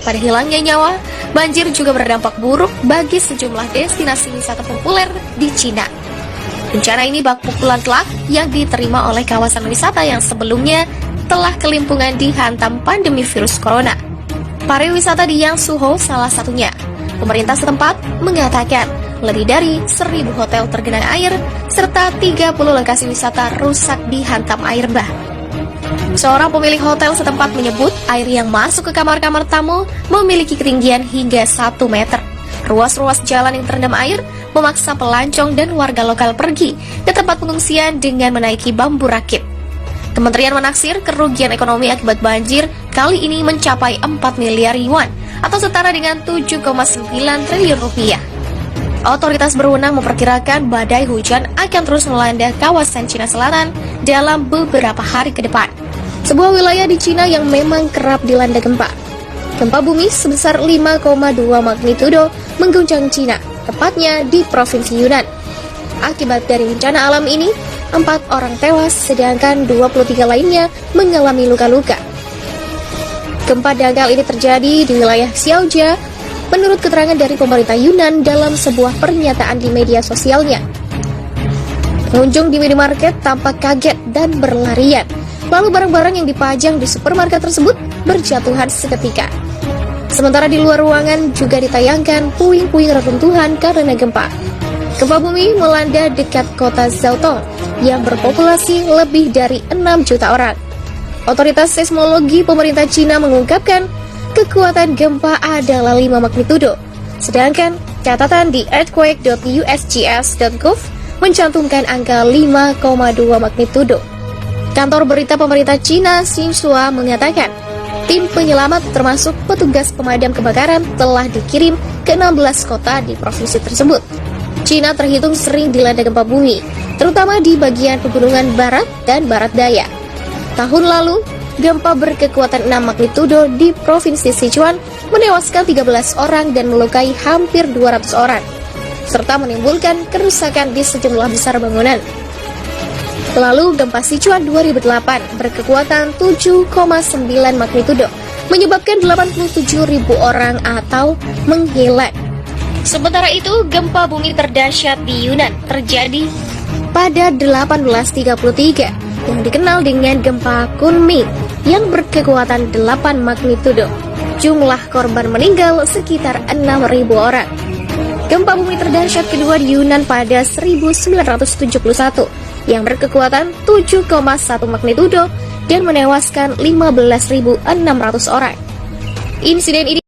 Pada hilangnya nyawa, banjir juga berdampak buruk bagi sejumlah destinasi wisata populer di Cina. Bencana ini bak pukulan telak yang diterima oleh kawasan wisata yang sebelumnya telah kelimpungan dihantam pandemi virus corona. Pariwisata di Yangzhou salah satunya. Pemerintah setempat mengatakan lebih dari 1.000 hotel tergenang air serta 30 lokasi wisata rusak dihantam air bah. Seorang pemilik hotel setempat menyebut air yang masuk ke kamar-kamar tamu memiliki ketinggian hingga 1 meter. Ruas-ruas jalan yang terendam air memaksa pelancong dan warga lokal pergi ke tempat pengungsian dengan menaiki bambu rakit. Kementerian menaksir kerugian ekonomi akibat banjir kali ini mencapai 4 miliar yuan atau setara dengan 7,9 triliun rupiah. Otoritas berwenang memperkirakan badai hujan akan terus melanda kawasan Cina Selatan dalam beberapa hari ke depan. Sebuah wilayah di Cina yang memang kerap dilanda gempa. Gempa bumi sebesar 5,2 magnitudo mengguncang Cina, tepatnya di Provinsi Yunnan. Akibat dari bencana alam ini, 4 orang tewas sedangkan 23 lainnya mengalami luka-luka. Gempa dangkal ini terjadi di wilayah Xiaojia, menurut keterangan dari pemerintah Yunnan dalam sebuah pernyataan di media sosialnya. Pengunjung di minimarket tampak kaget dan berlarian, lalu barang-barang yang dipajang di supermarket tersebut berjatuhan seketika. Sementara di luar ruangan juga ditayangkan puing-puing reruntuhan karena gempa. Gempa bumi melanda dekat kota Zaotong yang berpopulasi lebih dari 6 juta orang. Otoritas seismologi pemerintah Cina mengungkapkan kekuatan gempa adalah 5 magnitudo, sedangkan catatan di earthquake.usgs.gov mencantumkan angka 5,2 magnitudo. Kantor berita pemerintah Cina Xinhua mengatakan, tim penyelamat termasuk petugas pemadam kebakaran telah dikirim ke 16 kota di provinsi tersebut. Cina terhitung sering dilanda gempa bumi, terutama di bagian pegunungan barat dan barat daya. Tahun lalu, gempa berkekuatan 6 magnitudo di Provinsi Sichuan menewaskan 13 orang dan melukai hampir 200 orang, serta menimbulkan kerusakan di sejumlah besar bangunan. Lalu, gempa Sichuan 2008 berkekuatan 7,9 magnitudo menyebabkan 87.000 orang atau menghilang. Sementara itu, gempa bumi terdahsyat di Yunnan terjadi pada 1833 yang dikenal dengan gempa Kunming yang berkekuatan 8 magnitudo. Jumlah korban meninggal sekitar 6.000 orang. Gempa bumi terdahsyat kedua di Yunnan pada 1971 yang berkekuatan 7,1 magnitudo dan menewaskan 15.600 orang. Insiden ini